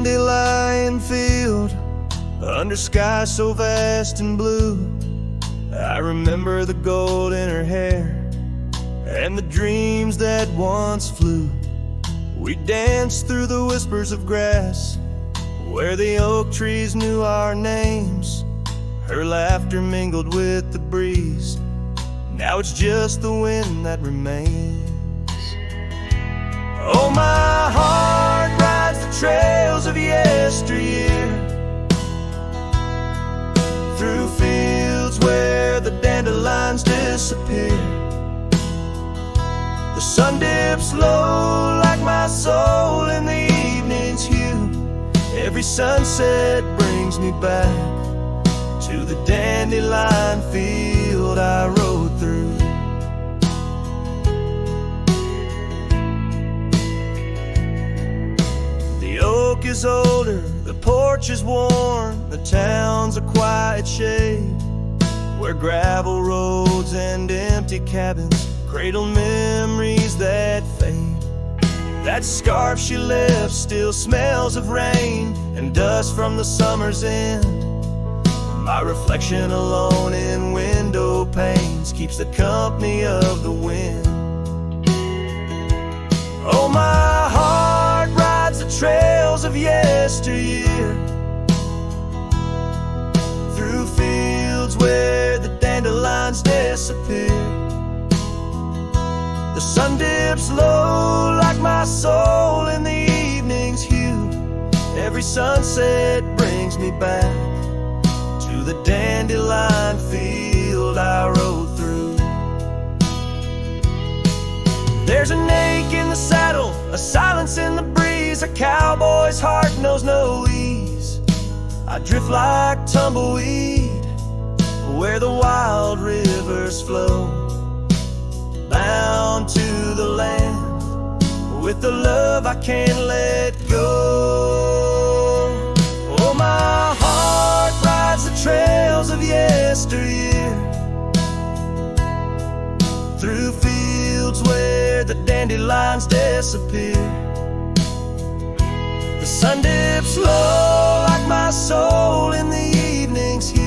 dandelion field, under sky so vast and blue. I remember the gold in her hair and the dreams that once flew. We danced through the whispers of grass, where the oak trees knew our names. Her laughter mingled with the breeze. Now it's just the wind that remains. Oh, my heart rides the trails of yesteryear, through fields where the dandelions disappear. The sun dips low like my soul in the evening's hue. Every sunset brings me back to the dandelion field I rode through. The oak is older, the porch is worn, the town's a quiet shade, where gravel roads and empty cabins cradle memories that fade. That scarf she left still smells of rain and dust from the summer's end. My reflection alone in window panes keeps the company of the wind. Oh, my heart rides the trails of yesteryear, through fields where the dandelions disappear. The sun dips low like my soul in the evening's hue. Every sunset brings me back to the dandelion field I rode through. There's an ache in the saddle, a silence in the breeze. A cowboy's heart knows no ease. I drift like tumbleweed where the wild rivers flow, bound to the land with the love I can't let go. Oh, my heart rides the trails of yesteryear, through fields where the dandelions disappear. The sun dips low like my soul in the evening's hue.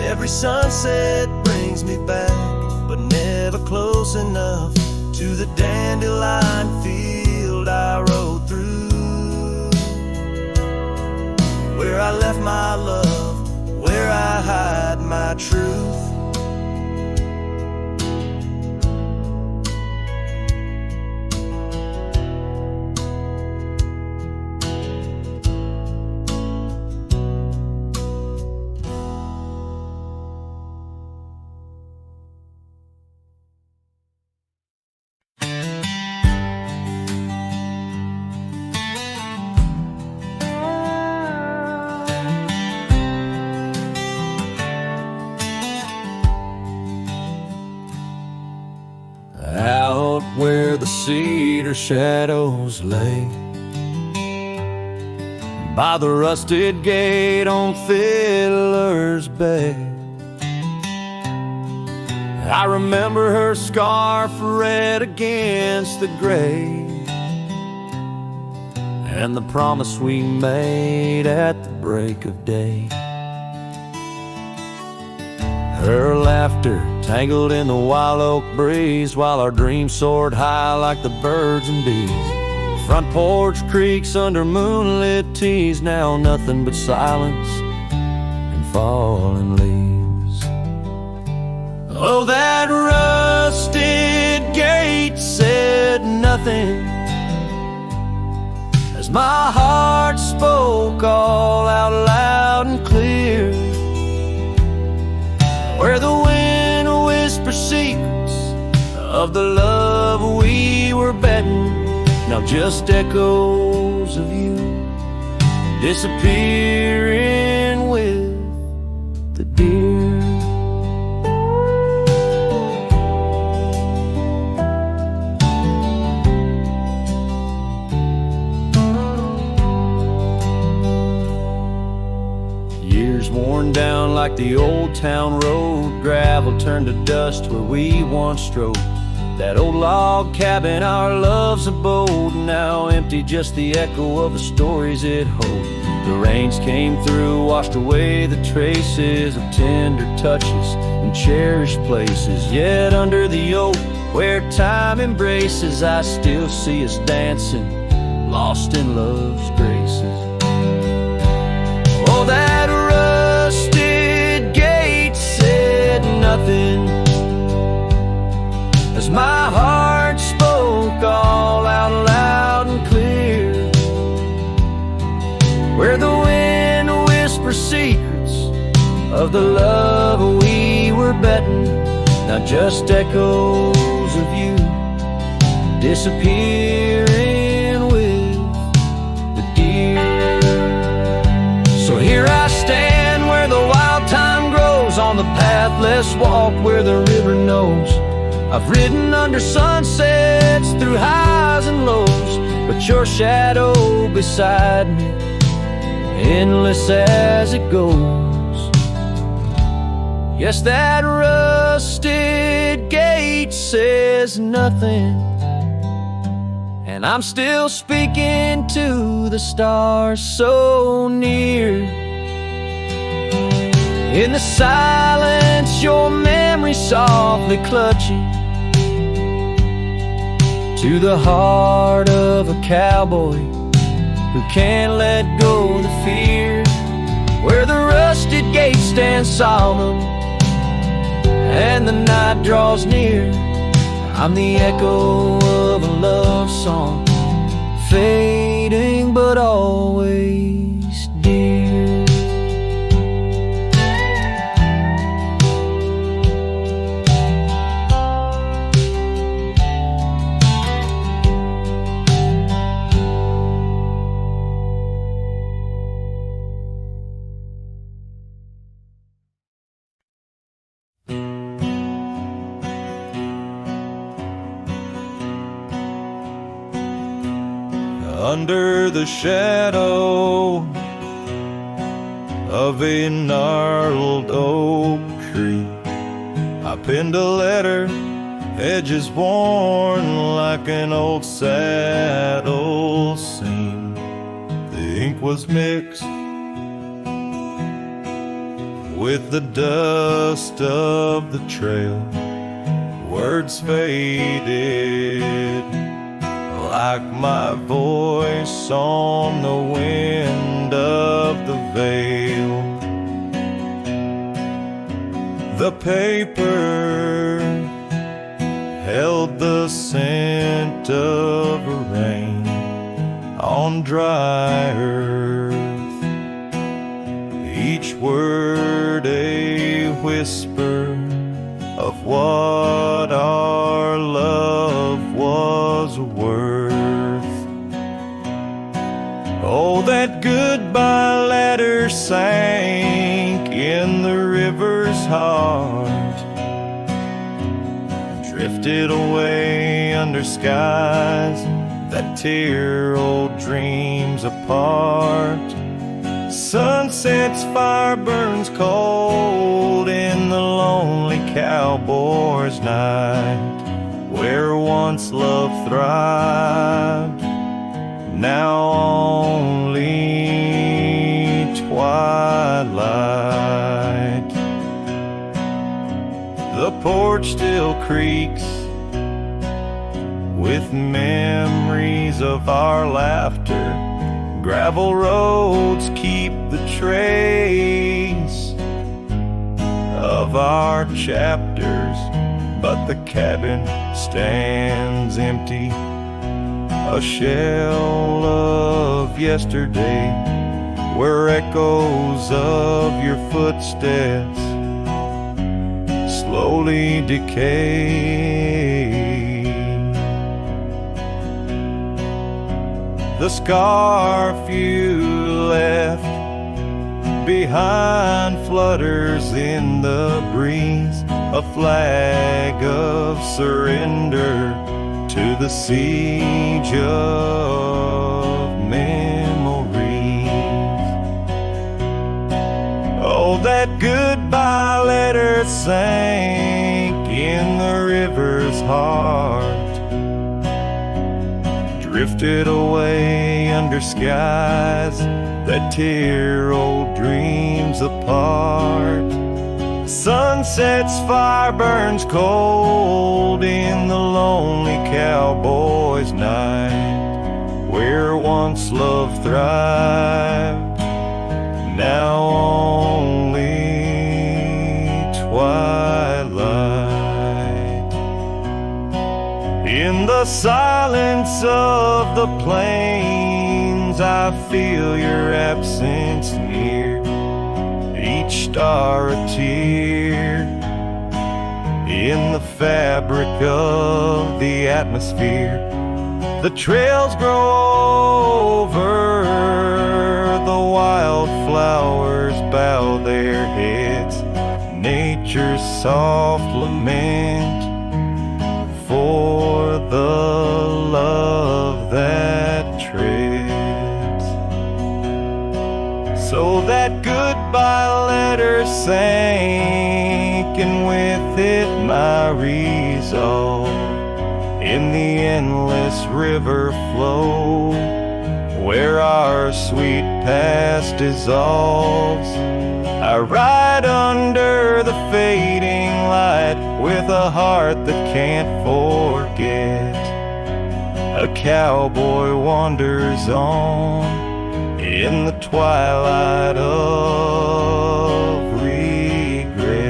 Every sunset brings me back, but never close enough to the dandelion field I rode through, where I left my love, where I hide my truth. Out where the cedar shadows lay, by the rusted gate on Fiddler's Bay, I remember her scarf red against the gray, and the promise we made at the break of day. Her laughter tangled in the wild oak breeze, while our dreams soared high like the birds and bees. Front porch creaks under moonlit teas, now nothing but silence and falling leaves. Oh, that rusted gate said nothing as my heart spoke all out loud and clear, where the wind whispers secrets of the love we were betting. Now just echoes of you disappearing with the deer. Years worn down like the old town road, gravel turned to dust where we once strode. That old log cabin, our love's abode, now empty, just the echo of the stories it holds. The rains came through, washed away the traces of tender touches and cherished places. Yet under the oak, where time embraces, I still see us dancing, lost in love's graces. Oh, that rusted gate said nothing as my heart spoke all out loud and clear, where the wind whispers secrets of the love we were betting, not just echoes of you disappearing with the deer. So here I stand where the wild thyme grows, on the path less walked where the river knows. I've ridden under sunsets through highs and lows, but your shadow beside me, endless as it goes. Yes, that rusted gate says nothing, and I'm still speaking to the stars so near. In the silence, your memory softly clutching to the heart of a cowboy who can't let go of the fear, where the rusted gate stands solemn and the night draws near. I'm the echo of a love song, fading but always dear. Under the shadow of a gnarled oak tree, I penned a letter, edges worn like an old saddle seam. The ink was mixed with the dust of the trail. Words faded like my voice on the wind of the veil. The paper held the scent of rain on dry earth, each word a whisper of what our love was worth. Oh, that goodbye letter sank in the river's heart, drifted away under skies that tear old dreams apart. Sunset's fire burns cold in the lonely cowboy's night, where once love thrived, now only twilight. The porch still creaks with memories of our laughter. Gravel roads keep the trace of our chapters, but the cabin stands empty, a shell of yesterday, where echoes of your footsteps slowly decay. The scarf you left behind flutters in the breeze, a flag of surrender to the siege of memories. Oh, that goodbye letter sank in the river's heart, drifted away under skies that tear old dreams apart. Sunset's fire burns cold in the lonely cowboy's night, where once love thrived, now only twilight. In the silence of the plains, I feel your absence near, each star a tear in the fabric of the atmosphere. The trails grow over, the wildflowers bow their heads, nature's soft lament for the love that treads. So that goodbye letter sank, and with it my resolve. In the endless river flow, where our sweet past dissolves, I ride under the fading light with a heart that can't forget. A cowboy wanders on in the twilight of regret.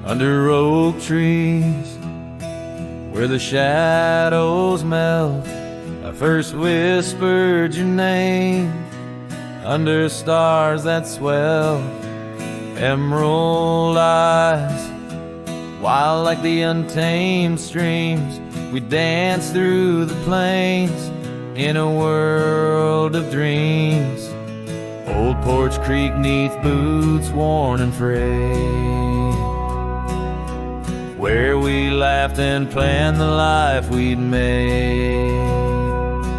Under oak trees, where the shadows melt, I first whispered your name. Under stars that swell, emerald eyes, wild like the untamed streams, we dance through the plains in a world of dreams. Old Porch Creek neath boots worn and frayed, where we laughed and planned the life we'd made.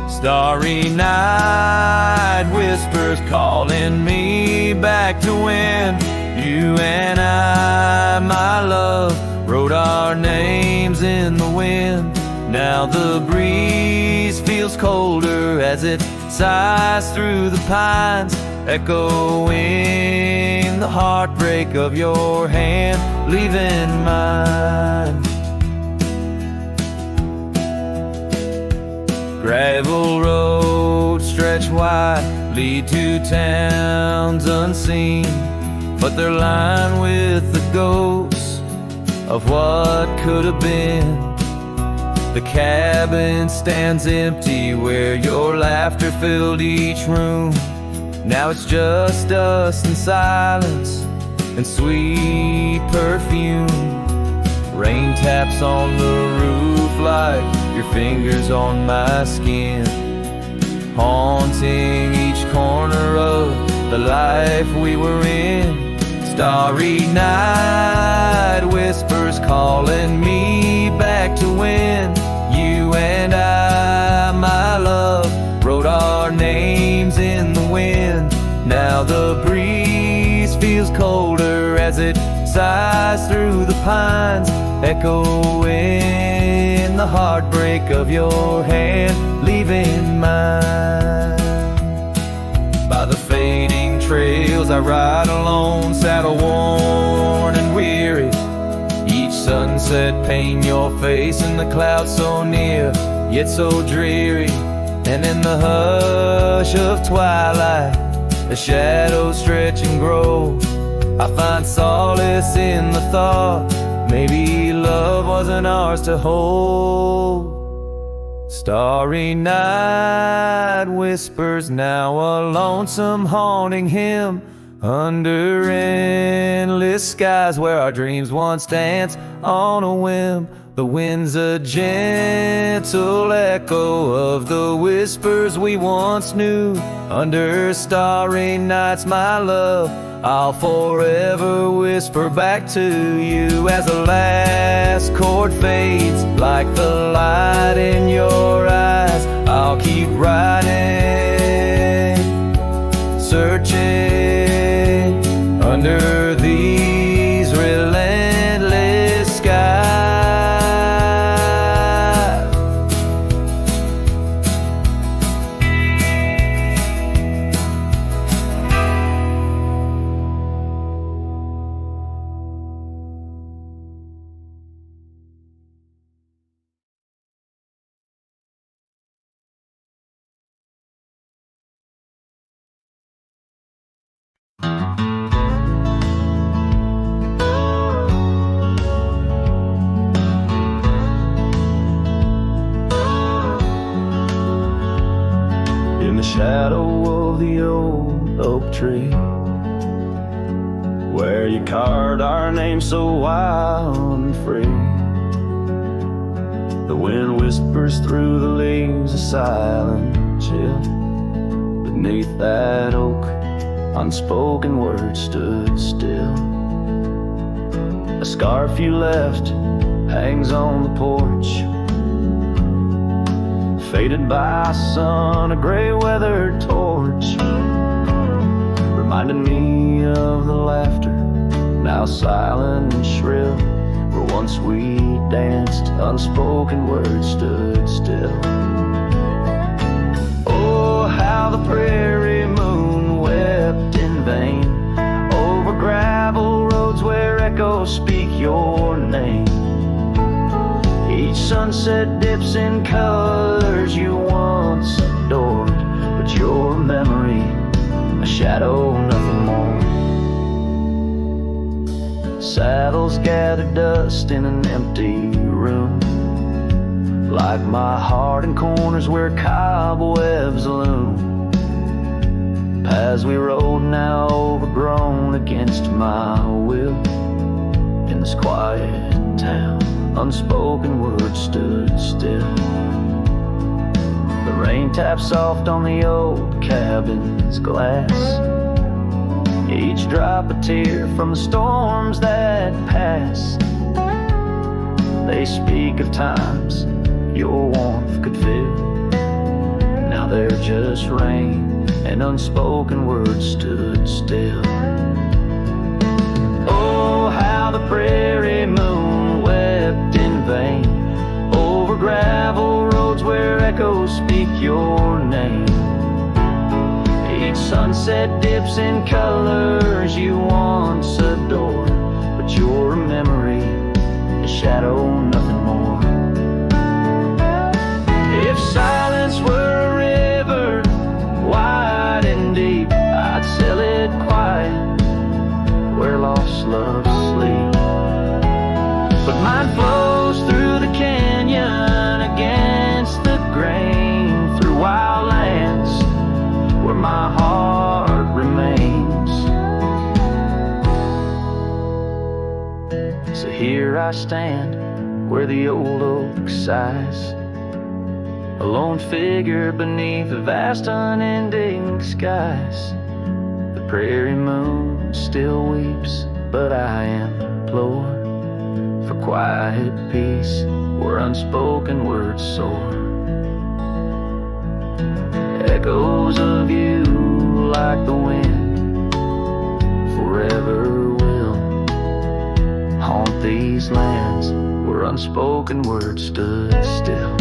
Starry night whispers calling me back to when you and I, my love, wrote our names in the wind. Now the breeze feels colder as it sighs through the pines, echoing the heartbreak of your hand leaving mine. Gravel roads stretch wide, lead to towns unseen, but they're lined with the ghosts of what could have been. The cabin stands empty where your laughter filled each room. Now it's just us in silence and sweet perfume. Rain taps on the roof like your fingers on my skin, haunting each corner of the life we were in. Starry night whispers calling me back to when you and I, my love, wrote our names in the wind. Now the breeze feels colder as it sighs through the pines, echoing the heartbreak of your hand, leaving mine. By the fading trails I ride alone, saddle worn and weary. Each sunset paint your face in the clouds so near, yet so dreary. And in the hush of twilight, the shadows stretch and grow. I find solace in the thought, maybe love wasn't ours to hold. Starry night whispers now a lonesome haunting hymn, under endless skies where our dreams once danced on a whim. The wind's a gentle echo of the whispers we once knew. Under starry nights, my love, I'll forever whisper back to you. As the last chord fades like the light in your eyes, I'll keep riding, searching under these relentless skies. In the shadow of the old oak tree, where you carved our name so wild and free, the wind whispers through the leaves, a silent chill. Beneath that oak, unspoken words stood still. A scarf you left hangs on the porch, faded by sun, a gray weathered torch, reminding me of the laughter, now silent and shrill, where once we danced, unspoken words stood still. Oh, how the prairie moon wept in vain over gravel roads where echoes speak your name. Each sunset dips in colors you once adored, but your memory, a shadow, nothing more. Saddles gather dust in an empty room, like my heart in corners where cobwebs loom. Paths we rode now overgrown against my will. In this quiet town, unspoken words stood still. The rain taps soft on the old cabin's glass, each drop a tear from the storms that pass. They speak of times your warmth could fill, now they're just rain and unspoken words stood still. Oh, how the prairie moon wept in vain over gravel roads where echoes speak your name. Each sunset dips in colors you once adored, but your memory, a shadow, nothing more. If silence were a river, wide and deep, I'd sail it quiet where lost loves sleep. But mine flows through the canyon against the grain, through wild lands where my heart remains. So here I stand where the old oak sighs, a lone figure beneath the vast unending skies. The prairie moon still weeps, but I implore for quiet peace where unspoken words soar. Echoes of you like the wind forever will these lands where unspoken words stood still.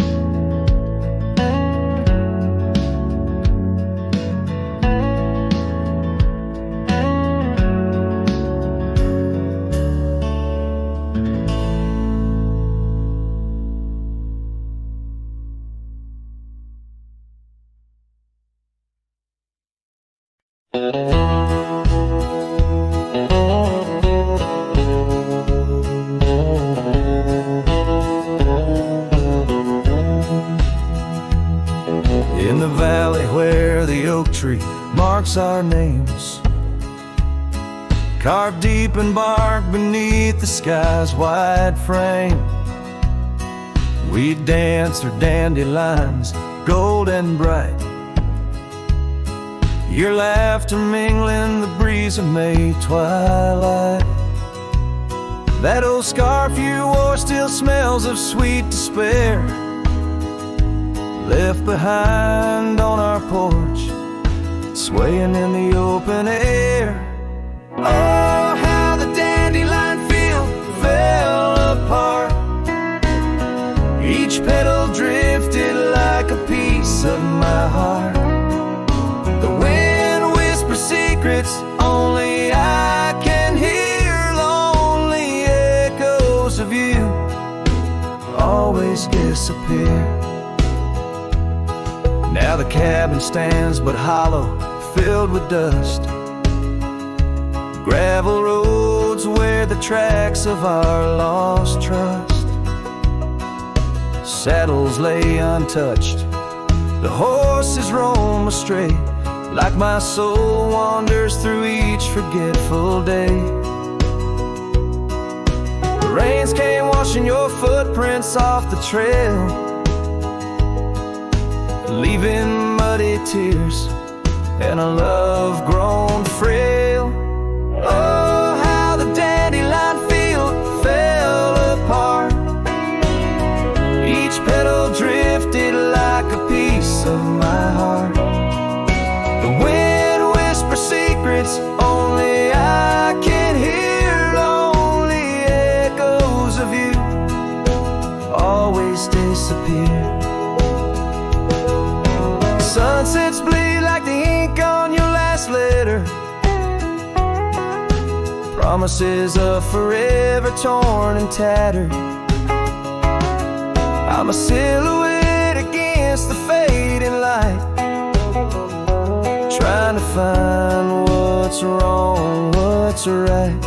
In the valley where the oak tree marks our names, carved deep in bark beneath the sky's wide frame, we dance our dandelions, golden bright. Your laughter mingling the breeze of May twilight. That old scarf you wore still smells of sweet despair, left behind on our porch, swaying in the open air. Oh, how the dandelion field fell apart. Each petal drifted like a piece of my heart. The wind whispers secrets only I can hear. Lonely echoes of you always disappear. Now the cabin stands but hollow, filled with dust. Gravel roads where the tracks of our lost trust. Saddles lay untouched, the horses roam astray, like my soul wanders through each forgetful day. The rains came washing your footprints off the trail, leaving muddy tears and a love grown frail. Oh, how the dandelion field fell apart. Each petal drifted like a piece of my heart. The wind whispers secrets only I can hear. Lonely echoes of you always disappear. Sunsets bleed like the ink on your last letter, promises of forever torn and tattered. I'm a silhouette against the fading light, trying to find what's wrong, what's right.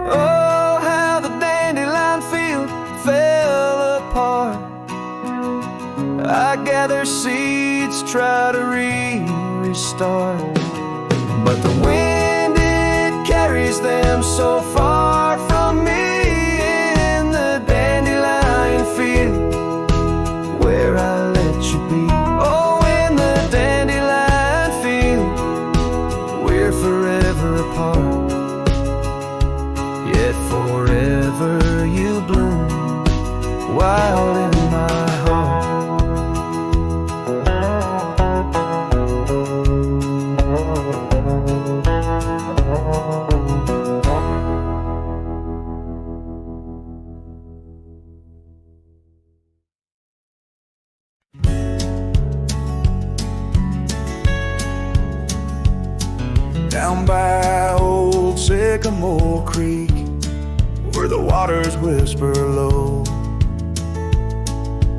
Oh, how the dandelion field fell apart. I gather seeds, try to restart, but the wind, it carries them so far from me. In the dandelion field where I let you be. Oh, in the dandelion field we're forever apart, yet forever you bloom wild in my heart. Down by old Sycamore Creek, where the waters whisper low,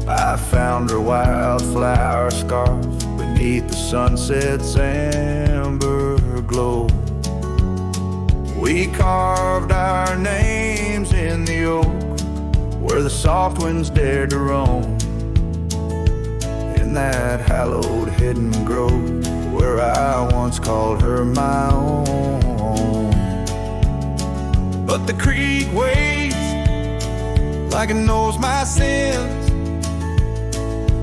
I found her wildflower scarf beneath the sunset's amber glow. We carved our names in the oak, where the soft winds dared to roam. In that hallowed hidden grove, where I once called her my own. But the creek waits like it knows my sins,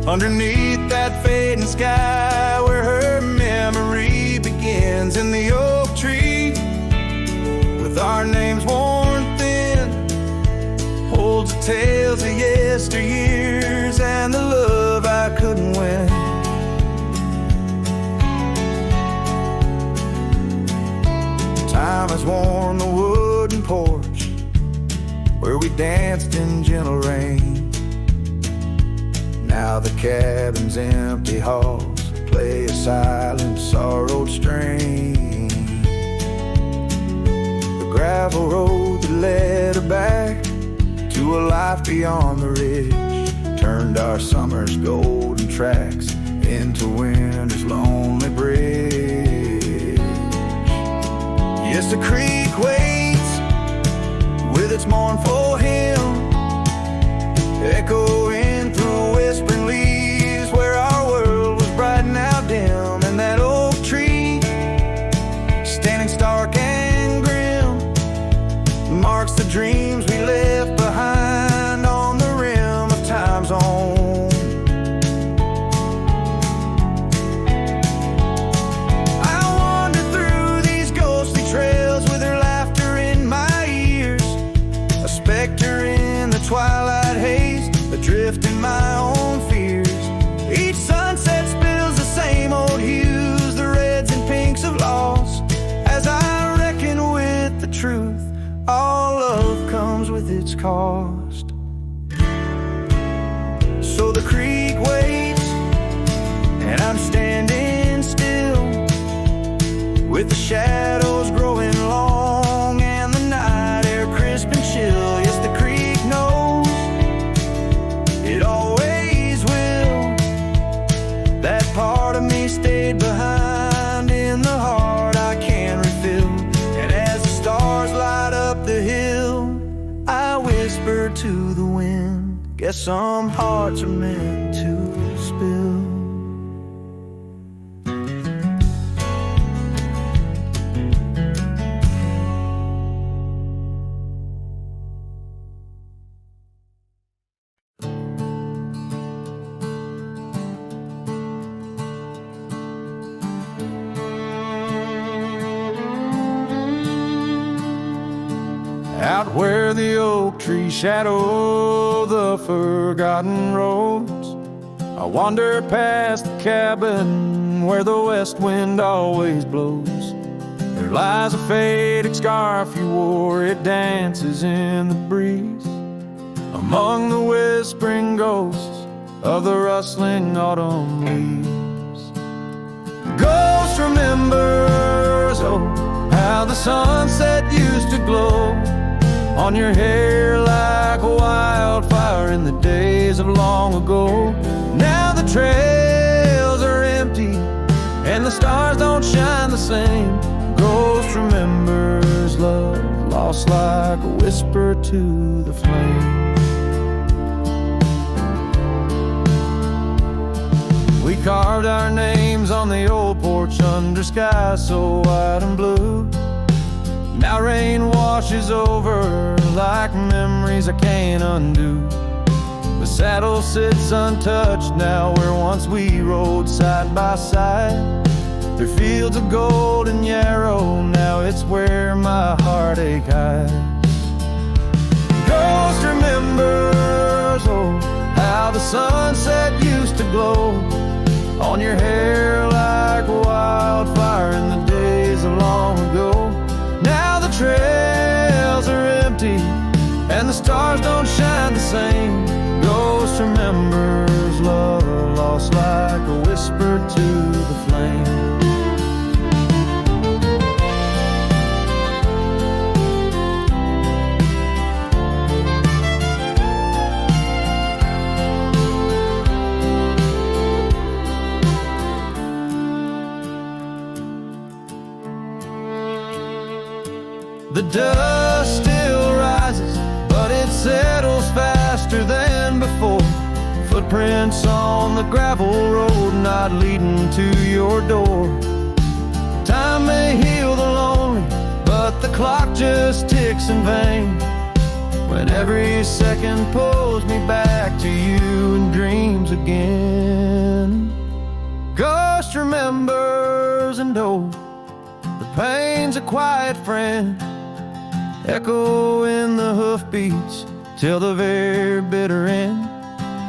underneath that fading sky, where her memory begins. In the oak tree, with our names worn thin, holds the tales of yesteryears and the love I couldn't win. Time has worn the wooden porch, where we danced in gentle rain. Now the cabin's empty halls play a silent, sorrowed strain. The gravel road that led her back to a life beyond the ridge turned our summer's golden tracks into winter's lonely bridge. Yes, the creek waits with its mournful hymn, echoing through whispering leaves where our world was bright and now dim. And that oak tree, standing stark and grim, marks the dreams we left behind on the rim of time's own. I wander through these ghostly trails with her laughter in my ears, a specter in the twilight haze, adrift in my own fears. Each sunset spills the same old hues, the reds and pinks of loss, as I reckon with the truth, all love comes with its cost. So the creek waits, and I'm standing still, with the shadows growing long and the night air crisp and chill. Yes, the creek knows, it always will. That part of me stayed behind in the heart I can refill. And as the stars light up the hill, I whisper to the wind, guess some hearts are meant to spill. Out where the oak trees shadow the forgotten roads, I wander past the cabin where the west wind always blows. There lies a faded scarf you wore, it dances in the breeze, among the whispering ghosts of the rustling autumn leaves. Ghost remembers, oh, how the sunset used to glow on your hair like a wildfire in the days of long ago. Now the trails are empty and the stars don't shine the same. Ghost remembers love lost like a whisper to the flame. We carved our names on the old porch under skies so white and blue. Now rain washes over like memories I can't undo. The saddle sits untouched now where once we rode side by side. Through fields of gold and yarrow, now it's where my heartache hides. Ghost remembers, oh, how the sunset used to glow on your hair like a wildfire in the days of long ago. Now the trails are empty and the stars don't shine the same. Ghost remembers love lost like a whisper to the flame. The dust still rises, but it settles faster than before. Footprints on the gravel road, not leading to your door. Time may heal the lonely, but the clock just ticks in vain, when every second pulls me back to you in dreams again. Ghost remembers, and oh, the pain's a quiet friend, echo in the hoofbeats till the very bitter end.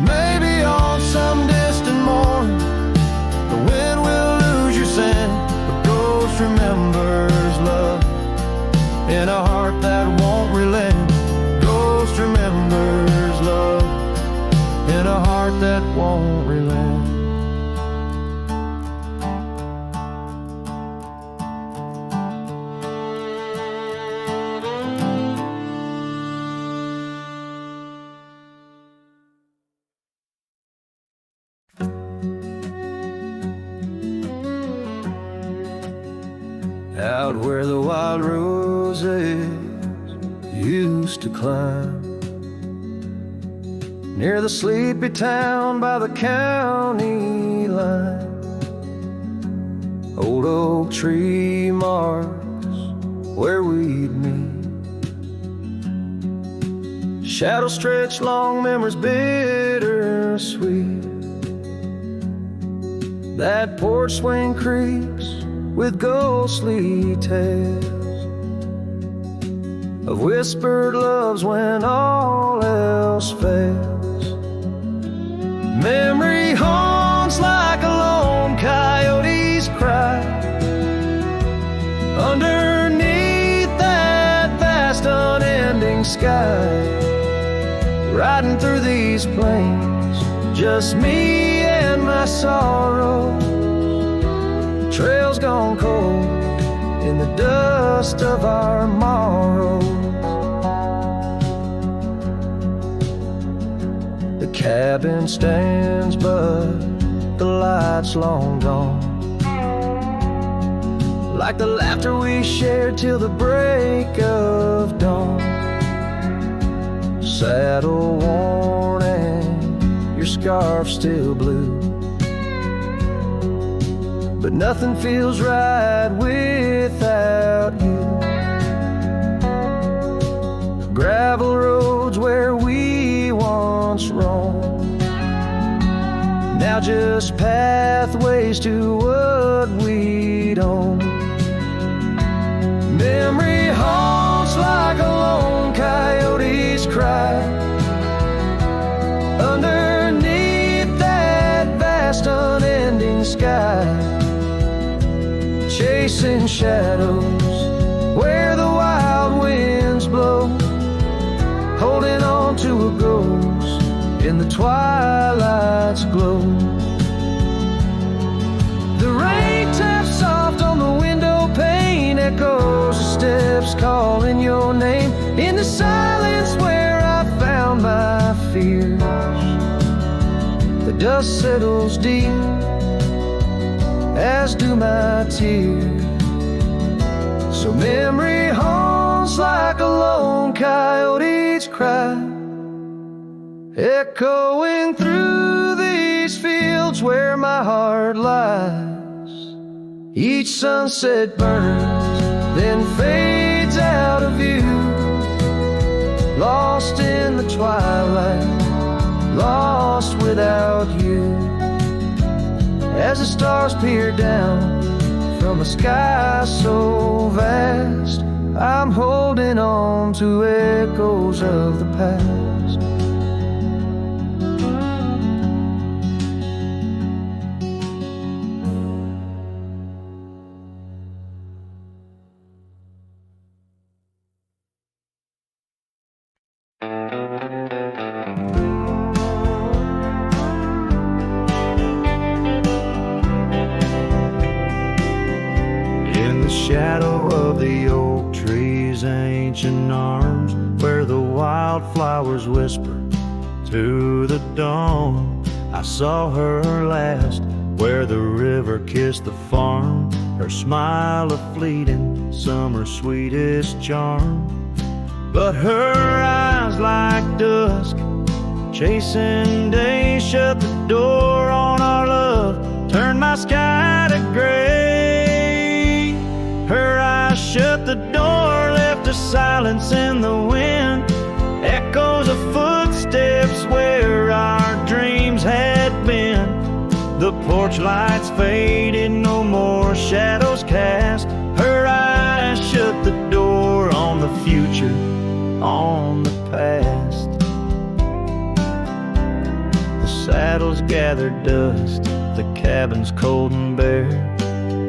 Maybe on some distant morn the wind will lose your scent, but ghost remembers love in a heart that won't relent. Ghost that won't relent. Out where the wild roses used to climb, near the sleepy town by the county line, old oak tree marks where we'd meet. Shadows stretch long, memories bittersweet. That porch swing creaks with ghostly tales of whispered loves when all else fails. Memory haunts like a lone coyote's cry underneath that vast unending sky. Riding through these plains, just me and my sorrow. Trails gone cold in the dust of our morrows. The cabin stands, but the light's long gone. Like the laughter we shared till the break of dawn. Saddle worn and your scarf still blue, but nothing feels right without you. Gravel roads where we once roamed, now just pathways to what we'd own. Memory haunts like a lone coyote's cry underneath that vast unending sky. Chasing shadows where the wild winds blow, holding on to a ghost in the twilight's glow. The rain taps soft on the window pane, echoes of steps calling your name. In the silence where I found my fears, the dust settles deep, as do my tears. So memory haunts like a lone coyote's cry, echoing through these fields where my heart lies. Each sunset burns, then fades out of view, lost in the twilight, lost without you. As the stars peer down from a sky so vast, I'm holding on to echoes of the past. Shadow of the oak tree's ancient arms, where the wildflowers whisper to the dawn. I saw her last, where the river kissed the farm, her smile a fleeting summer's sweetest charm. But her eyes like dusk, chasing days, shut the door on our love, turned my sky to gray. Her eyes shut the door, left a silence in the wind, echoes of footsteps where our dreams had been. The porch lights faded, no more shadows cast. Her eyes shut the door on the future, on the past. The saddles gathered dust, the cabin's cold and bare.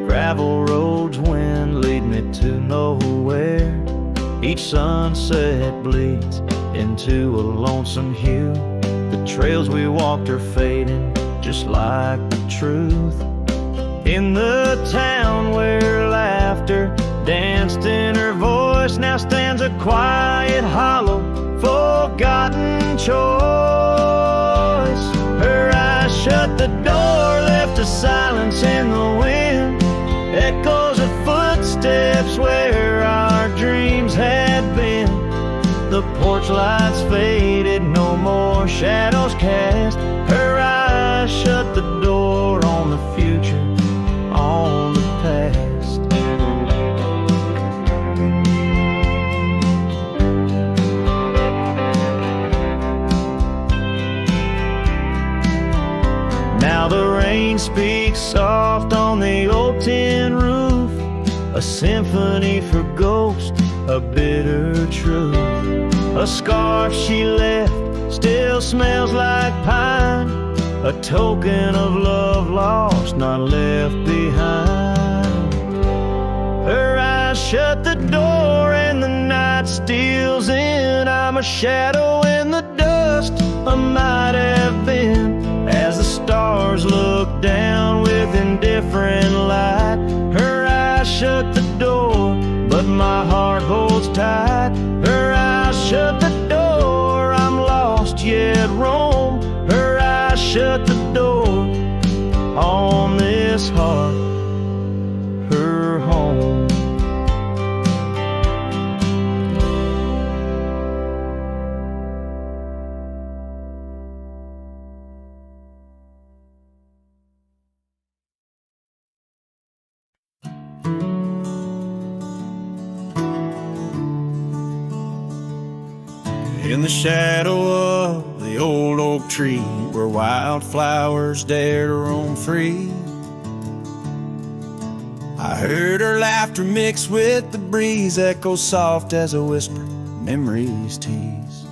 Gravel roads, wind lead me to nowhere. Each sunset bleeds into a lonesome hue. The trails we walked are fading, just like the truth. In the town where laughter danced in her voice, now stands a quiet, hollow, forgotten choice. Her eyes shut the door, left a silence in the wind, echoes of footsteps where our dreams had been. The porch lights faded, no more shadows cast. Her eyes shut the door on the future, on the past. Now the rain speaks soft on the old tin roof, a symphony for ghosts, a bitter truth. A scarf she left still smells like pine, a token of love lost, not left behind. Her eyes shut the door and the night steals in. I'm a shadow in the dust, I might have been. As the stars look down with indifferent light, her eyes shut the door, but my heart holds tight. Her eyes shut the door, I'm lost yet roam. Her eyes shut the door on this heart, her home. In the shadow of the old oak tree, where wildflowers dare to roam free, I heard her laughter mix with the breeze, echo soft as a whisper, memories tease.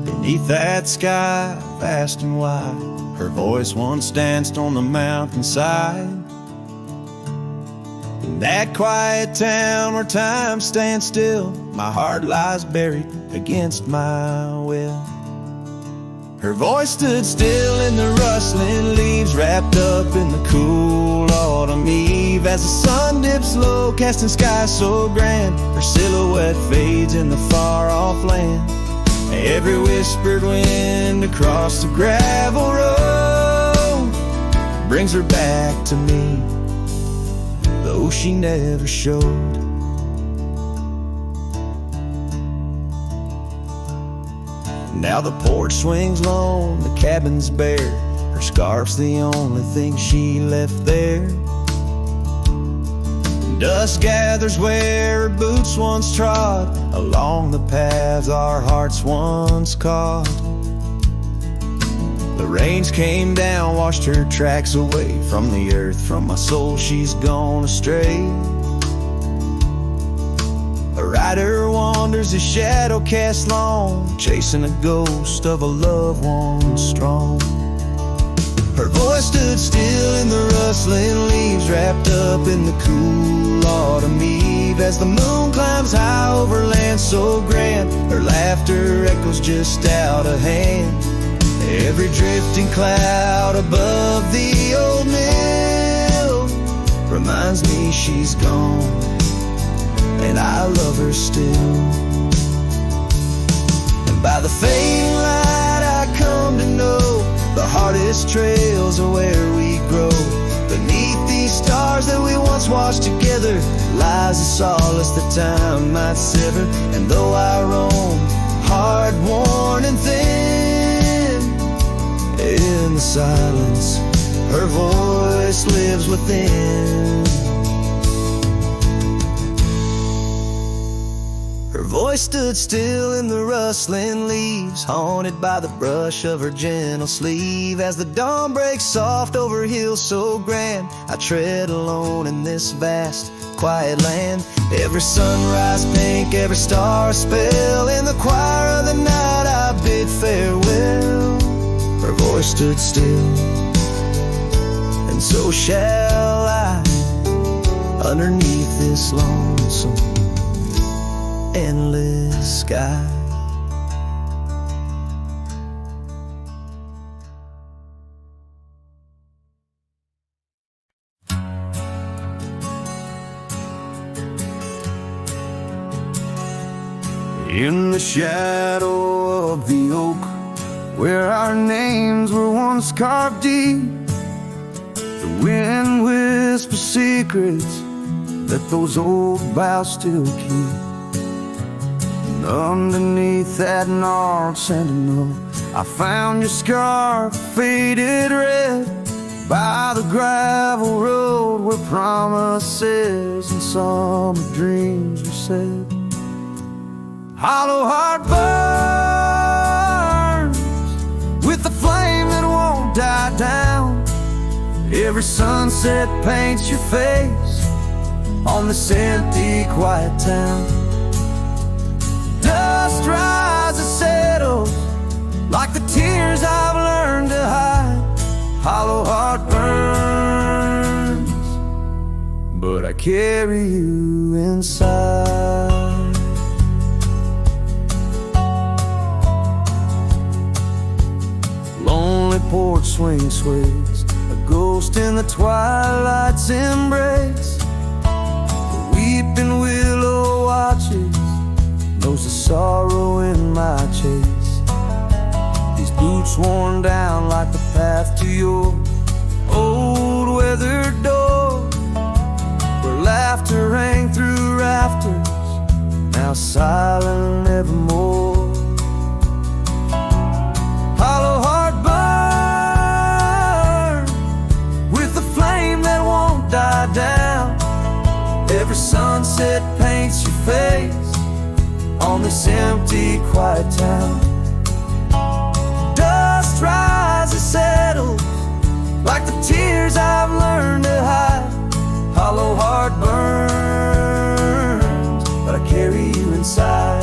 Beneath that sky, vast and wide, her voice once danced on the mountainside. In that quiet town where time stands still, my heart lies buried against my will. Her voice stood still in the rustling leaves, wrapped up in the cool autumn eve. As the sun dips low, casting skies so grand, her silhouette fades in the far-off land. Every whispered wind across the gravel road brings her back to me, though she never showed. Now the porch swings lone, the cabin's bare, her scarf's the only thing she left there. Dust gathers where her boots once trod, along the paths our hearts once caught. The rains came down, washed her tracks away from the earth, from my soul she's gone astray. A rider wanders, his shadow cast long, chasing a ghost of a loved one strong. Her voice stood still in the rustling leaves, wrapped up in the cool autumn eve. As the moon climbs high over land so grand, her laughter echoes just out of hand. Every drifting cloud above the old mill reminds me she's gone, and I love her still. And by the fading light I come to know, the hardest trails are where we grow. Beneath these stars that we once watched together lies a solace that time might sever. And though I roam, hard, worn and thin, in the silence her voice lives within. Her voice stood still in the rustling leaves, haunted by the brush of her gentle sleeve. As the dawn breaks soft over hills so grand, I tread alone in this vast, quiet land. Every sunrise pink, every star a spell. In the choir of the night I bid farewell. Her voice stood still, and so shall I, underneath this lonesome endless sky. In the shadow of the oak, where our names were once carved deep, the wind whispers secrets that those old boughs still keep. And underneath that gnarled sentinel, I found your scarf faded red by the gravel road where promises and summer dreams were said. Hollow heart burns with the flame that won't die down. Every sunset paints your face on this empty, quiet town. Dust rises, settles like the tears I've learned to hide. Hollow heart burns, but I carry you inside. Lonely porch swing sways, a ghost in the twilight's embrace. The weeping willow watches, knows the sorrow in my chase. These boots worn down like the path to your old weathered door, where laughter rang through rafters, now silent evermore. Hollow heart burn with the flame that won't die down. Every sunset paints your face on this empty, quiet town. Dust rises, settles like the tears I've learned to hide. Hollow heart burns, but I carry you inside.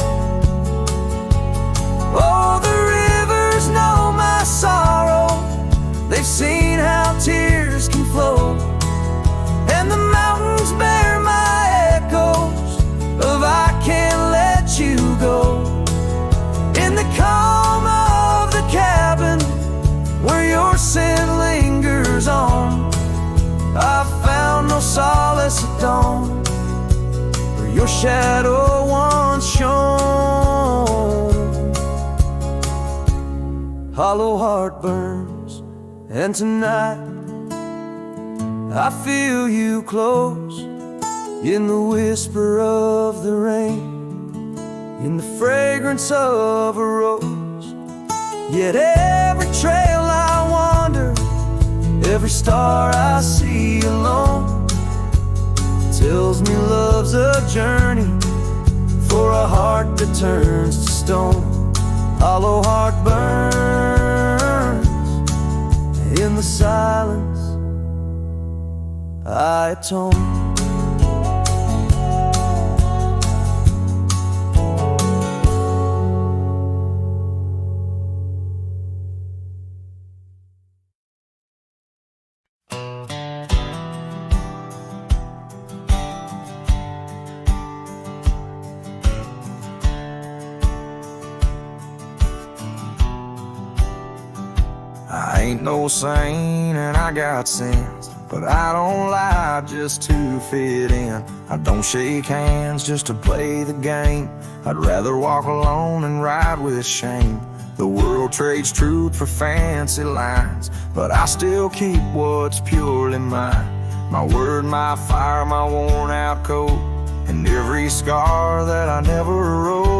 Oh, the rivers know my sorrow, they've seen how tears can flow, and the mountains bear my echoes of I can't let you go. In the calm of the cabin where your scent lingers on, I found no solace at dawn, where your shadow once shone. Hollow heart burns, and tonight I feel you close, in the whisper of the rain, in the fragrance of a rose. Yet every trail I wander, every star I see alone, tells me love's a journey for a heart that turns to stone. Hollow heart burns, in the silence I atone. I ain't no saint and I got sins, but I don't lie just to fit in. I don't shake hands just to play the game. I'd rather walk alone and ride with shame. The world trades truth for fancy lines, but I still keep what's purely mine. My word, my fire, my worn out coat, and every scar that I never wrote.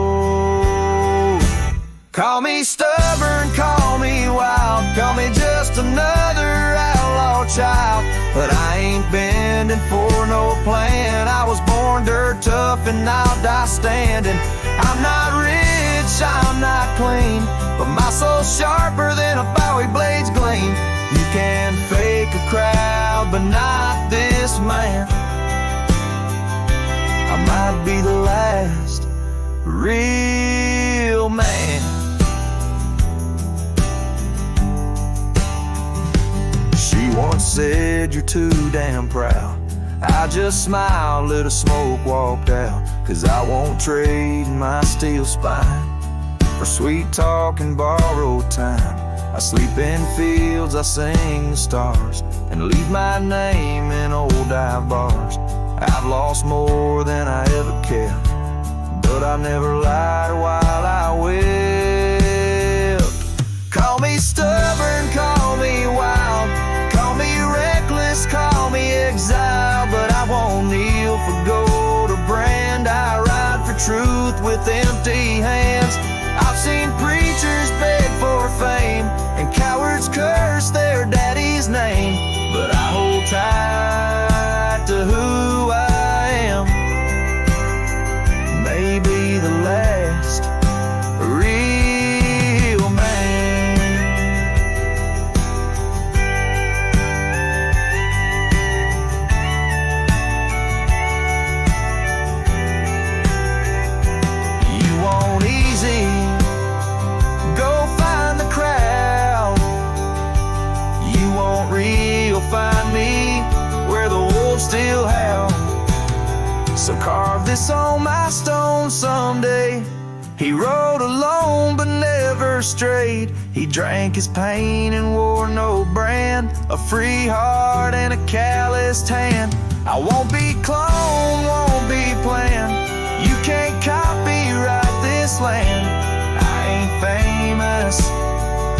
Call me stubborn, call me wild, call me just another outlaw child, but I ain't bending for no plan. I was born dirt tough and I'll die standing. I'm not rich, I'm not clean, but my soul's sharper than a Bowie blade's gleam. You can fake a crowd, but not this man. I might be the last real man. She once said, you're too damn proud. I just smiled, lit a smoke, walked out, 'cause I won't trade my steel spine for sweet talk and borrowed time. I sleep in fields, I sing the stars, and leave my name in old dive bars. I've lost more than I ever kept, but I never lied while I whipped. Call me stubborn, call me wild, call me reckless, call me exile, but I won't kneel for gold or brand. I ride for truth with empty hands. I've seen preachers beg for fame and cowards curse their daddy's name, but I hold tight to who I am. Maybe the last real man. You want easy, go find the crowd. You want real, find me where the wolves still howl. So carve this on my stone someday. He rode alone but never strayed. He drank his pain and wore no brand. A free heart and a calloused hand. I won't be cloned, won't be planned. You can't copyright this land. I ain't famous,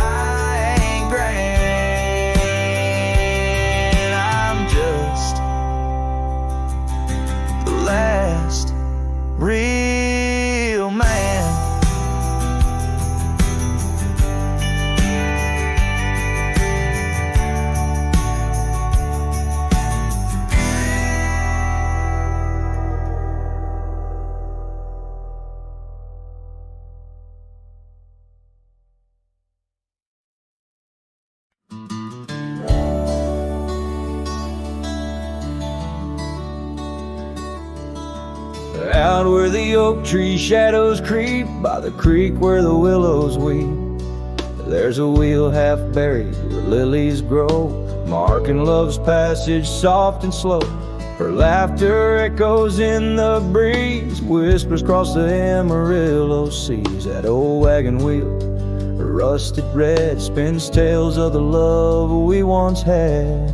I ain't grand. I'm just the last real man. Out where the oak tree shadows creep, by the creek where the willows weep, there's a wheel half buried where lilies grow, marking love's passage soft and slow. Her laughter echoes in the breeze, whispers across the Amarillo seas. That old wagon wheel, rusted red, spins tales of the love we once had.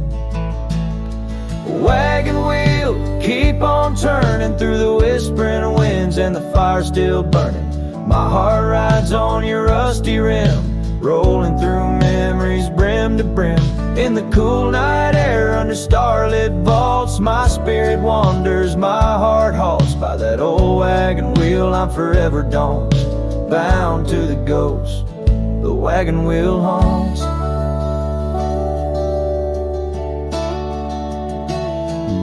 Wagon wheel, keep on turning through the whispering winds and the fire still burning. My heart rides on your rusty rim, rolling through memories brim to brim. In the cool night air under starlit vaults, my spirit wanders, my heart halts. By that old wagon wheel I'm forever doomed, bound to the ghost the wagon wheel haunts.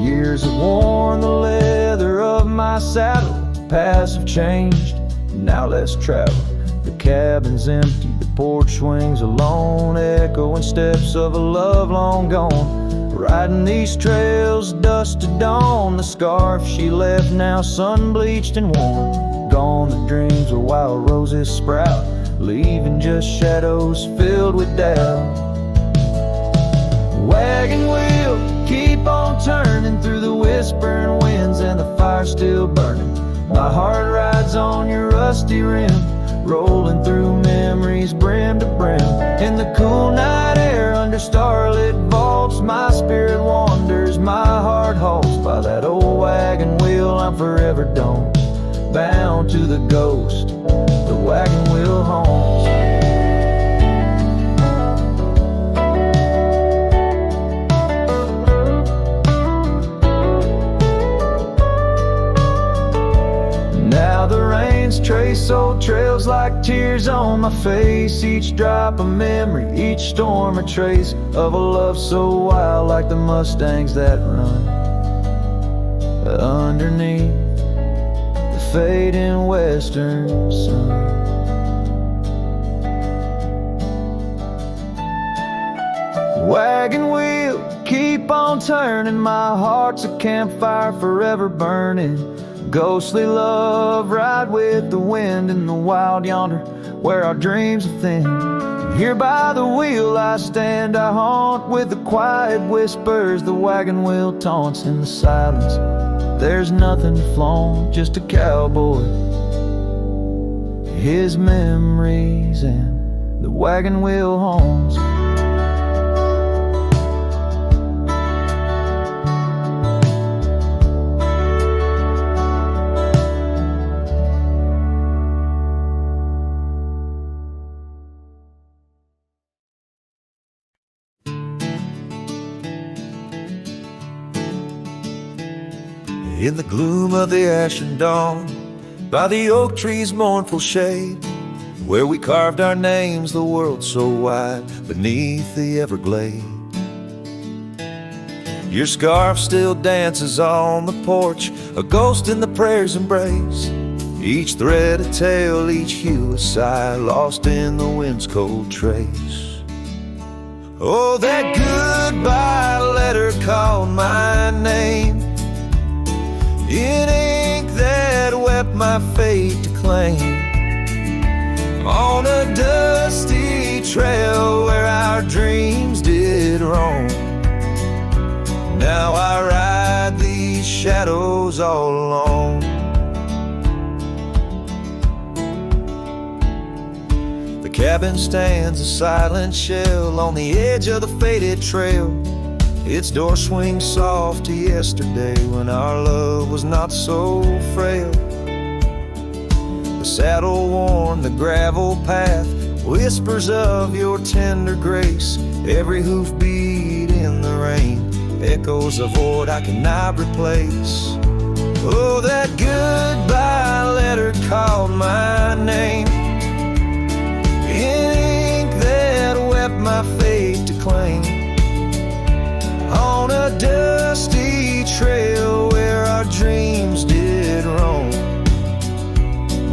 Years have worn the leather of my saddle, paths have changed, now let's travel. The cabin's empty, the porch swings alone, echoing steps of a love long gone. Riding these trails, dust to dawn, the scarf she left now sun-bleached and worn. Gone the dreams where wild roses sprout, leaving just shadows filled with doubt. Wagon wheel, keep on turning through the whispering winds and the fire still burning. My heart rides on your rusty rim, rolling through memories brim to brim. In the cool night air under starlit vaults, my spirit wanders, my heart halts. By that old wagon wheel I'm forever doomed, bound to the ghost the wagon wheel haunts. Now the rains trace old trails like tears on my face. Each drop a memory, each storm a trace of a love so wild, like the mustangs that run underneath the fading western sun. Wagon wheel, keep on turning, my heart's a campfire forever burning. Ghostly love, ride with the wind in the wild yonder, where our dreams are thin. Here by the wheel I stand, I haunt with the quiet whispers the wagon wheel taunts. In the silence there's nothing to flaunt, just a cowboy, his memories, and the wagon wheel haunts. In the gloom of the ashen dawn, by the oak tree's mournful shade, where we carved our names, the world so wide, beneath the Everglade. Your scarf still dances on the porch, a ghost in the prayer's embrace. Each thread a tale, each hue a sigh, lost in the wind's cold trace. Oh, that goodbye letter called my name, in ink that wept my fate to claim. On a dusty trail where our dreams did roam, now I ride these shadows all alone. The cabin stands a silent shell on the edge of the faded trail. Its door swings soft to yesterday when our love was not so frail. The saddle worn, the gravel path whispers of your tender grace. Every hoofbeat in the rain, echoes of what I cannot replace. Oh, that goodbye letter called my name, in ink that wept my fate to claim. On a dusty trail where our dreams did roam,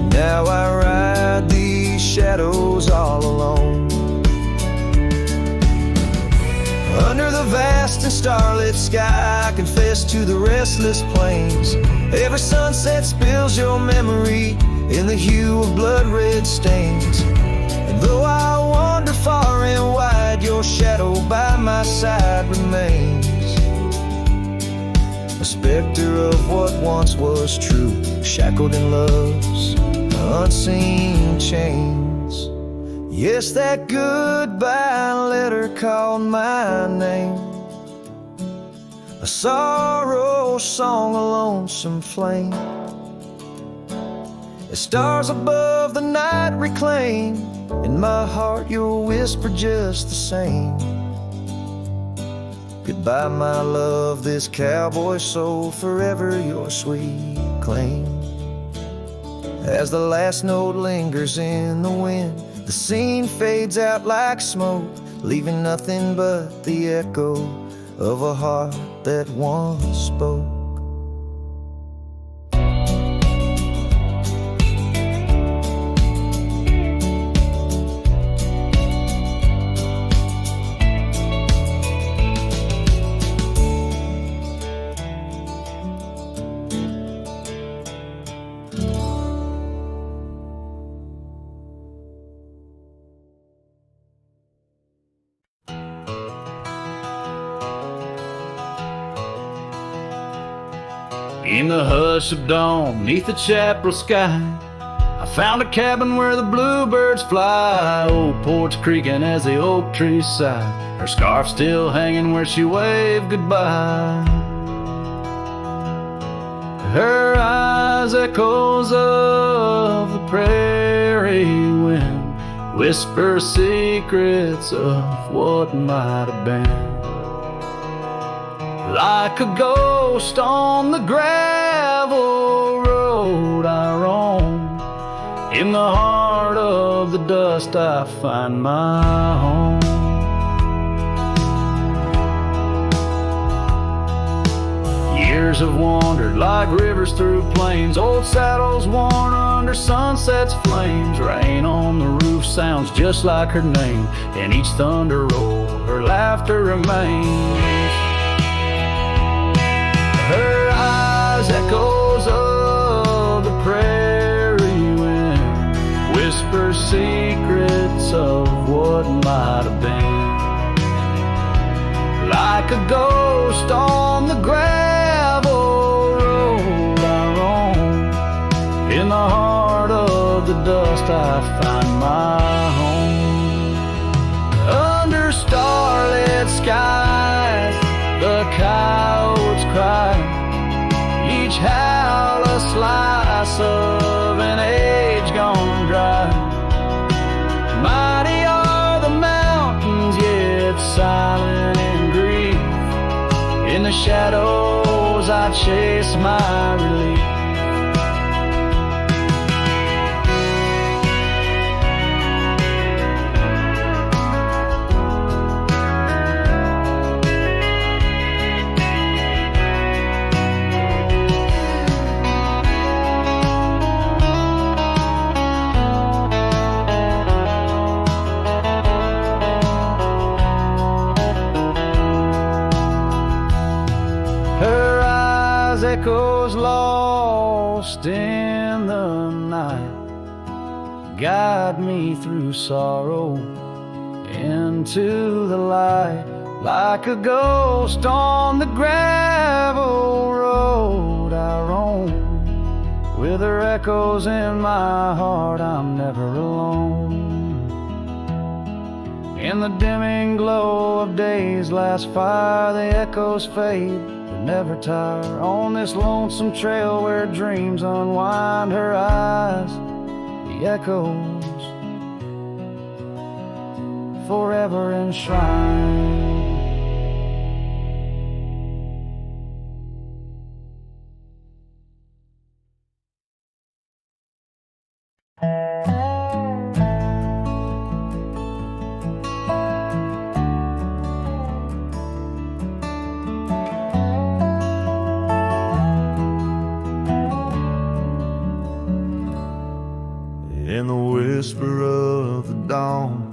now I ride these shadows all alone. Under the vast and starlit sky, I confess to the restless plains. Every sunset spills your memory in the hue of blood-red stains. And though I wander far and wide, your shadow by my side remains, a specter of what once was true, shackled in love's unseen chains. Yes, that goodbye letter called my name, a sorrow song, a lonesome flame. As stars above the night reclaim, in my heart you'll whisper just the same. Goodbye, my love, this cowboy soul, forever your sweet claim. As the last note lingers in the wind, the scene fades out like smoke, leaving nothing but the echo of a heart that once spoke. In the hush of dawn, neath the chapel sky, I found a cabin where the bluebirds fly. Old porch creaking as the oak trees sigh, her scarf still hanging where she waved goodbye. Her eyes echoes of the prairie wind, whisper secrets of what might have been. Like a ghost on the gravel road I roam, in the heart of the dust I find my home. Years have wandered like rivers through plains, old saddles worn under sunset's flames. Rain on the roof sounds just like her name, in each thunder roll her laughter remains. Her eyes echoes of the prairie wind, whisper secrets of what might have been. Like a ghost on the gravel road I roam, in the heart of the dust I find my home. Under starlit skies the coyotes cry, each howl a slice of an age gone dry. Mighty are the mountains, yet silent in grief. In the shadows I I chase my relief. Echoes lost in the night, guide me through sorrow into the light, like a ghost on the gravel road I roam. With her echoes in my heart, I'm never alone. In the dimming glow of day's last fire, the echoes fade, never tire. On this lonesome trail where dreams unwind, her eyes, the echoes forever enshrined. In the whisper of the dawn,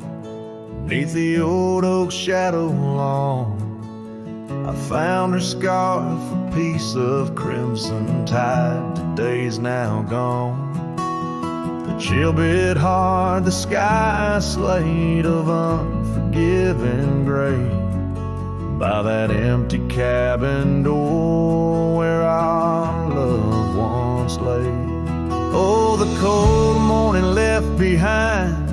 beneath the old oak shadow long, I found her scarf, a piece of crimson tide. Today's now gone. The chill bit hard, the sky slate of unforgiving gray, by that empty cabin door where our loved ones lay. Oh, the cold morning left behind,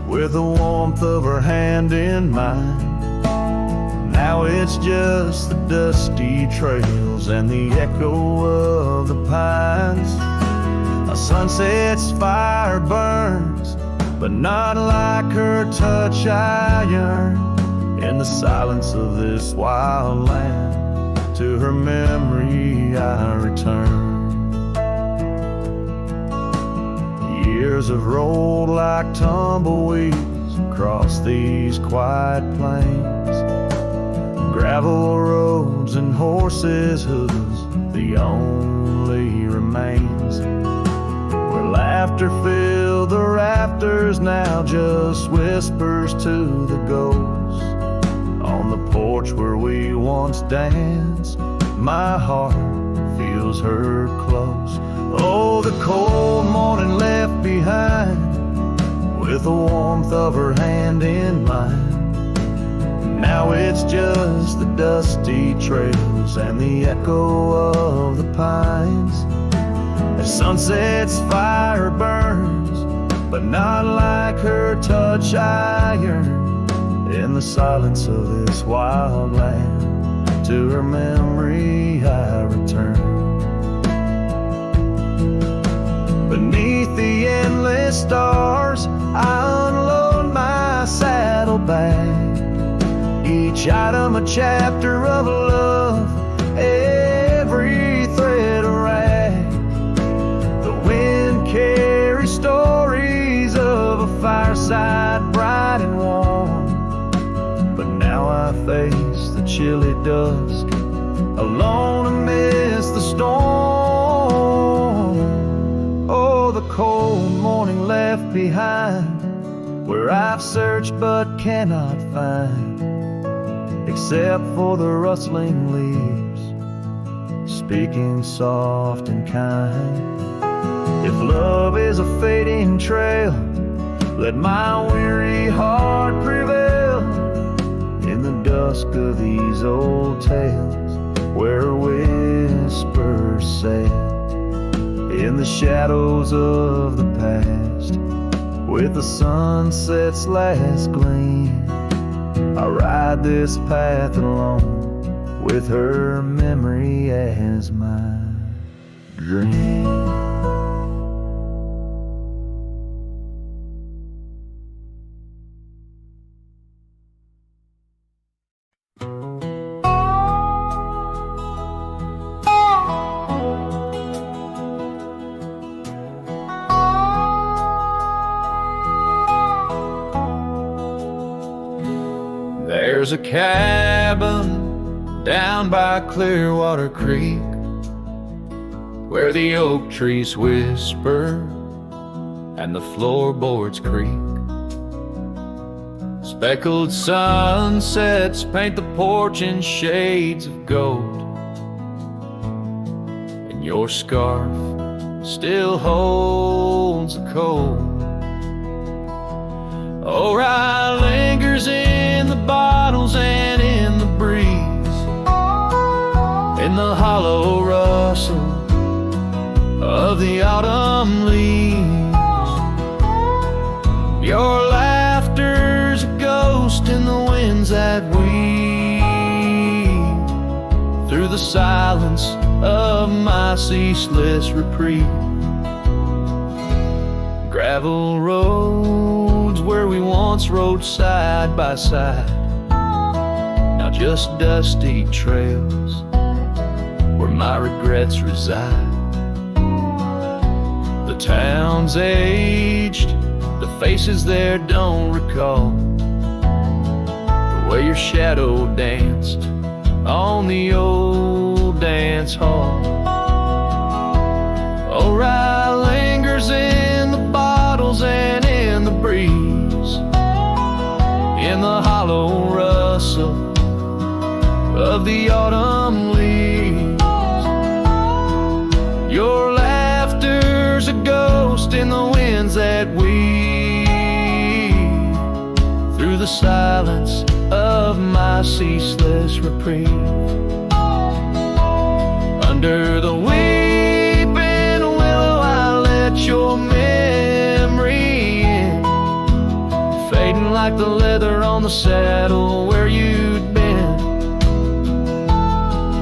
with the warmth of her hand in mine. Now it's just the dusty trails and the echo of the pines. A sunset's fire burns, but not like her touch I yearn. In the silence of this wild land, to her memory I return. Years have rolled like tumbleweeds across these quiet plains. Gravel roads and horses' hooves, the only remains. Where laughter filled the rafters, now just whispers to the ghosts. On the porch where we once danced, my heart feels her close. Oh, the cold morning left behind, with the warmth of her hand in mine. Now it's just the dusty trails and the echo of the pines. As sunset's fire burns, but not like her touch I yearn. In the silence of this wild land, to her memory I return. Beneath the endless stars, I unload my saddlebag. Each item a chapter of love, every thread a rag. The wind carries stories of a fireside bright and warm. But now I face the chilly dusk, alone amidst the storm. Oh, the cold morning left behind, where I've searched but cannot find, except for the rustling leaves, speaking soft and kind. If love is a fading trail, let my weary heart prevail. In the dusk of these old tales, where whispers sail. In the shadows of the past, with the sunset's last gleam, I ride this path alone, with her memory as my dream. There's a cabin down by Clearwater Creek where the oak trees whisper and the floorboards creak. Speckled sunsets paint the porch in shades of gold, and your scarf still holds the cold. Oh, rye lingers in the bottles and in the breeze, in the hollow rustle of the autumn leaves. Your laughter's a ghost in the winds that weave through the silence of my ceaseless reprieve. Gravel roads where we once rode side by side, now just dusty trails where my regrets reside. The town's aged, the faces there don't recall the way your shadow danced on the old dance hall. Oh, rye lingers in the bottles and in the breeze, in the hollow rustle of the autumn leaves. Your laughter's a ghost in the winds that weave through the silence of my ceaseless reprieve. Under the weeping willow I let your memory in, fading like the leather on the saddle where you'd been.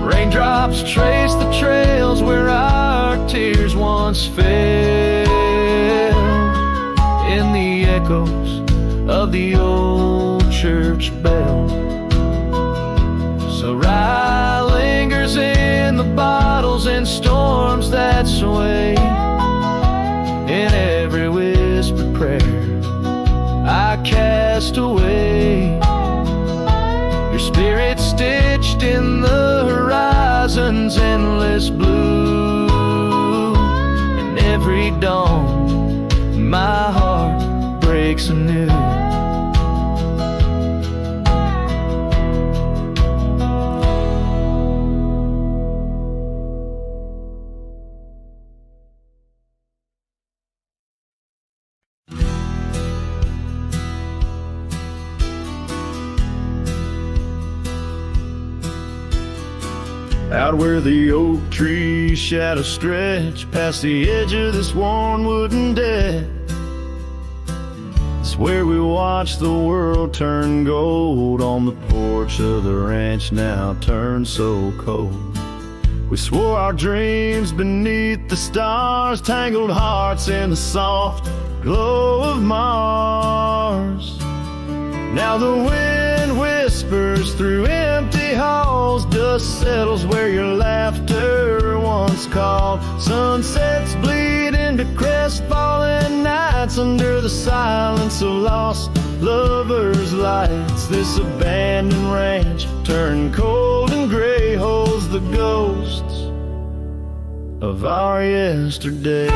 Raindrops trace the trails where our tears once fell, in the echoes of the old church bell. So rye lingers in the bottles and storms that sway, in every whispered prayer I cast away. Your spirit stitched in the horizon's endless blue, and every dawn my heart breaks anew. Out where the oak trees shadow stretch past the edge of this worn wooden deck, it's where we watch the world turn gold on the porch of the ranch now turned so cold. We swore our dreams beneath the stars, tangled hearts in the soft glow of Mars. Now the wind whispers through empty halls, dust settles where your laughter once called. Sunsets bleed into crestfallen nights under the silence of lost lovers' lights. This abandoned ranch turned cold and gray holds the ghosts of our yesterday.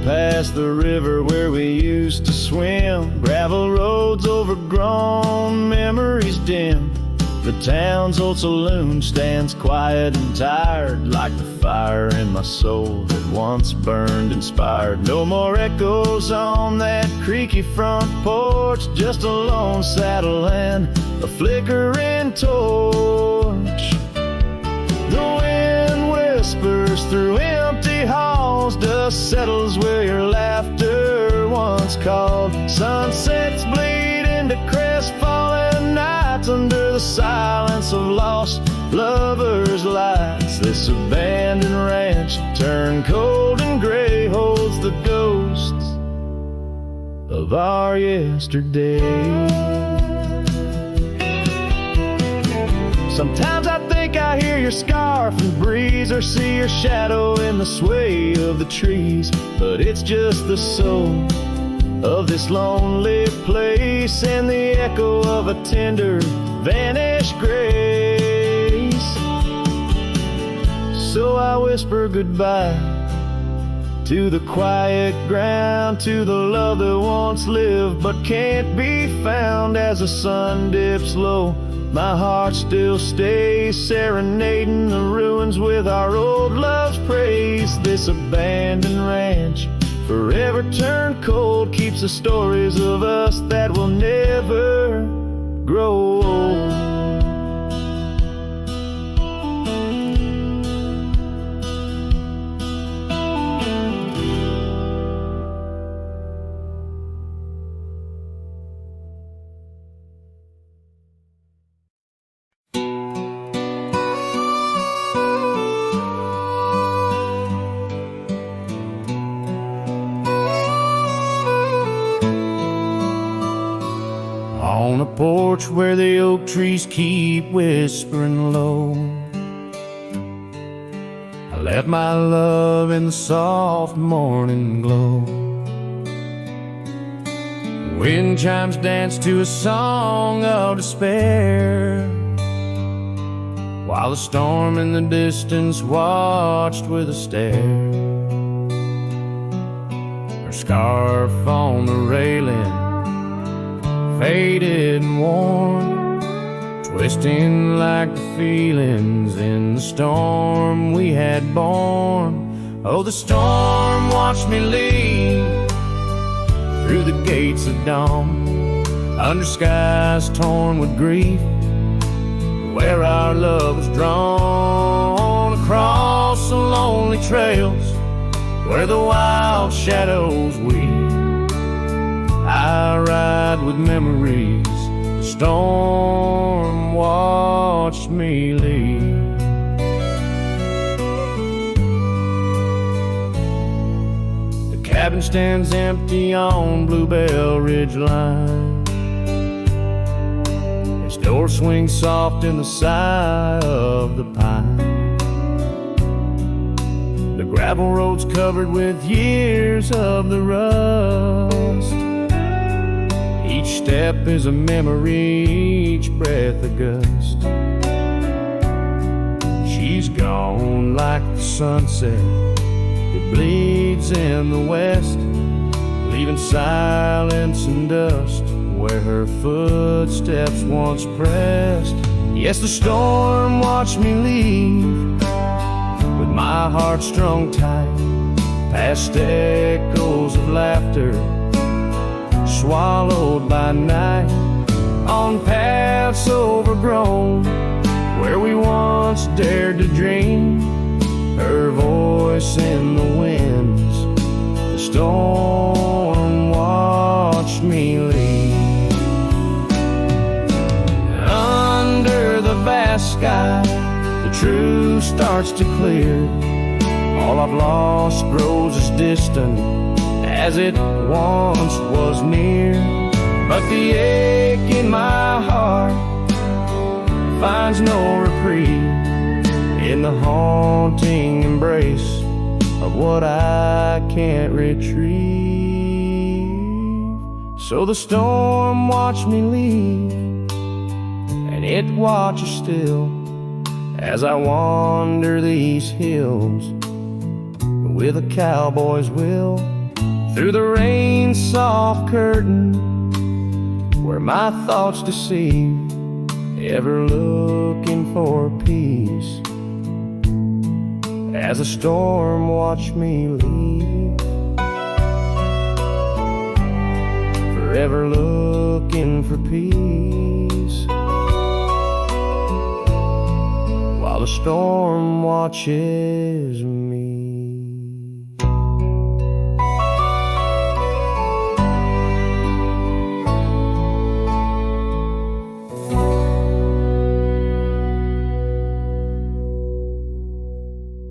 Past the river where we used to swim, gravel roads overgrown, memories dim. The town's old saloon stands quiet and tired, like the fire in my soul that once burned inspired. No more echoes on that creaky front porch, just a lone saddle and a flickering torch. The wind whispers through empty halls, dust settles where your laughter once called. Sunsets bleed into crestfallen nights under the silence of lost lovers' lights. This abandoned ranch turned cold and gray holds the ghosts of our yesterday. Sometimes I think I hear your scarf in the breeze, or see your shadow in the sway of the trees. But it's just the soul of this lonely place, and the echo of a tender vanished grace. So I whisper goodbye to the quiet ground, to the love that once lived but can't be found. As the sun dips low, my heart still stays serenading the ruins with our old love's praise. This abandoned ranch, forever turned cold, keeps the stories of us that will never grow old. On a porch where the oak trees keep whispering low, I left my love in the soft morning glow. Wind chimes dance to a song of despair, while the storm in the distance watched with a stare. Her scarf on the railing, faded and worn, twisting like the feelings in the storm we had borne. Oh, the storm watched me leave through the gates of dawn, under skies torn with grief, where our love was drawn. Across the lonely trails where the wild shadows weep, I ride with memories. The storm watched me leave. The cabin stands empty on Bluebell Ridge line. Its door swings soft in the sigh of the pine. The gravel road's covered with years of the rust. Each step is a memory, each breath a gust. She's gone like the sunset that bleeds in the west, leaving silence and dust where her footsteps once pressed. Yes, the storm watched me leave with my heart strung tight, past echoes of laughter swallowed by night, on paths overgrown where we once dared to dream. Her voice in the winds, the storm watched me leave. Under the vast sky, the truth starts to clear. All I've lost grows as distant as it once was near, but the ache in my heart finds no reprieve in the haunting embrace of what I can't retrieve. So the storm watched me leave, and it watches still as I wander these hills with a cowboy's will, through the rain's soft curtain where my thoughts deceive, ever looking for peace as a storm watched me leave, forever looking for peace while the storm watches me.